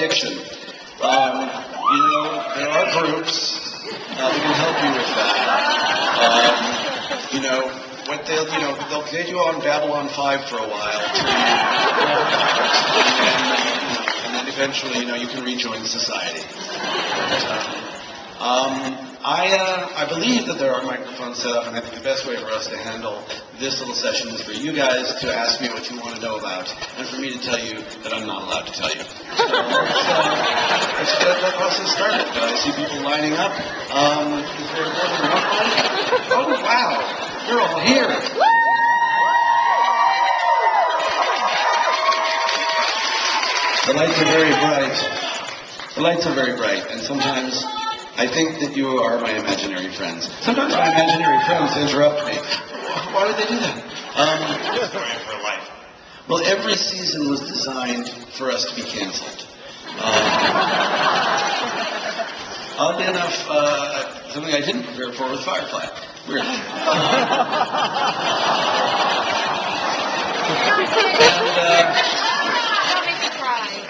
addiction. There are groups that can help you with that. They'll get you on Babylon 5 for a while, and then eventually, you can rejoin society. I believe that there are microphones set up, and I think the best way for us to handle this little session is for you guys to ask me what you want to know about, and for me to tell you that I'm not allowed to tell you. So let's get that process started. I see people lining up. Is there more than one line? Oh, wow. You're all here. The lights are very bright. The lights are very bright, and sometimes I think that you are my imaginary friends. Sometimes my imaginary friends interrupt me. Why would they do that? Story for life. Well, every season was designed for us to be canceled. Oddly enough, something I didn't prepare for was Firefly. Weird.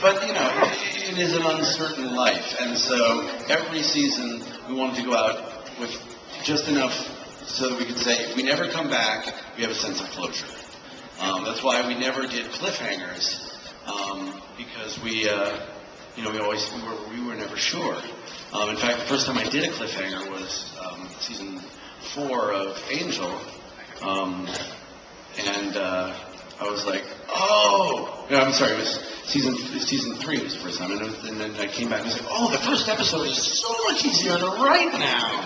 But, it is an uncertain life, and so every season we wanted to go out with just enough so that we could say, if we never come back, we have a sense of closure. That's why we never did cliffhangers, because we were never sure. In fact, the first time I did a cliffhanger was season 4 of Angel, and I was like, oh, no, I'm sorry, it was season 3 was the first time, and then I came back and I was like, oh, the first episode is so much easier to write now.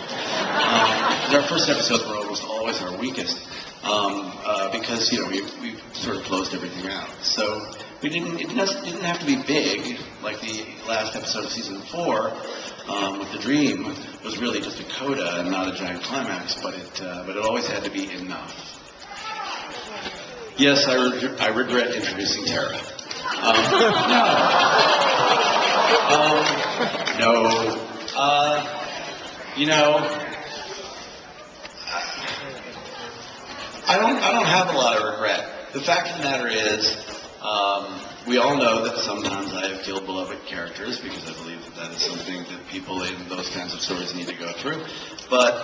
Our first episodes were almost always our weakest, because, we sort of closed everything out. So it didn't have to be big, like the last episode of season 4, with the dream, was really just a coda and not a giant climax, but it always had to be enough. Yes, I regret introducing Tara. No. I don't have a lot of regret. The fact of the matter is, we all know that sometimes I have killed beloved characters, because I believe that is something that people in those kinds of stories need to go through.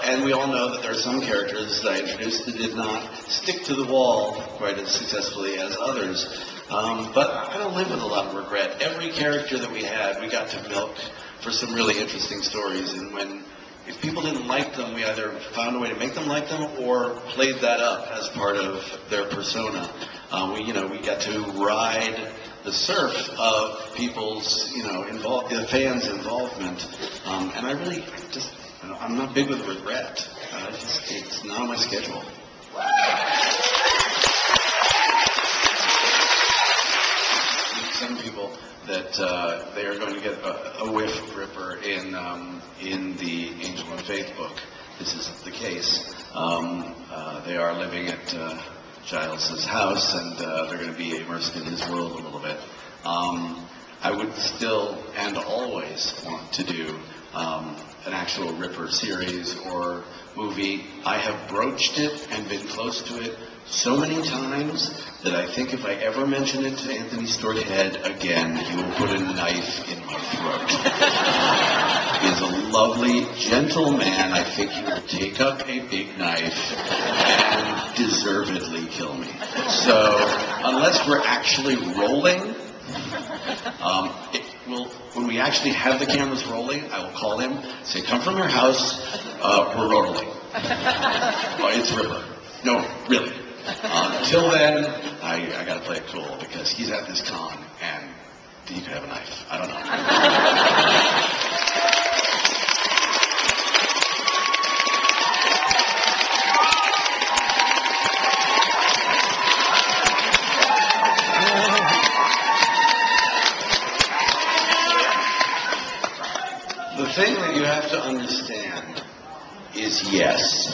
And we all know that there are some characters that I introduced that did not stick to the wall quite as successfully as others. But I don't live with a lot of regret. Every character that we had, we got to milk for some really interesting stories. And if people didn't like them, we either found a way to make them like them or played that up as part of their persona. We got to ride the surf of people's, the fans' involvement. And I really I'm not big with regret. It's not on my schedule. Some people that they are going to get a whiff of Ripper in the Angel and Faith book. This isn't the case. They are living at Giles' house, and they're going to be immersed in his world a little bit. I would still and always want to do an actual Ripper series or movie. I have broached it and been close to it so many times that I think if I ever mention it to Anthony Storhead again, he will put a knife in my throat. He is a lovely, gentle man. I think he will take up a big knife and deservedly kill me. So, unless we're actually rolling, when we actually have the cameras rolling, I will call him, say, come from your house, we're rolling. It's Ripper. No, really. Until then, I gotta play it cool, because he's at this con, and he could have a knife. I don't know. The thing that you have to understand is yes.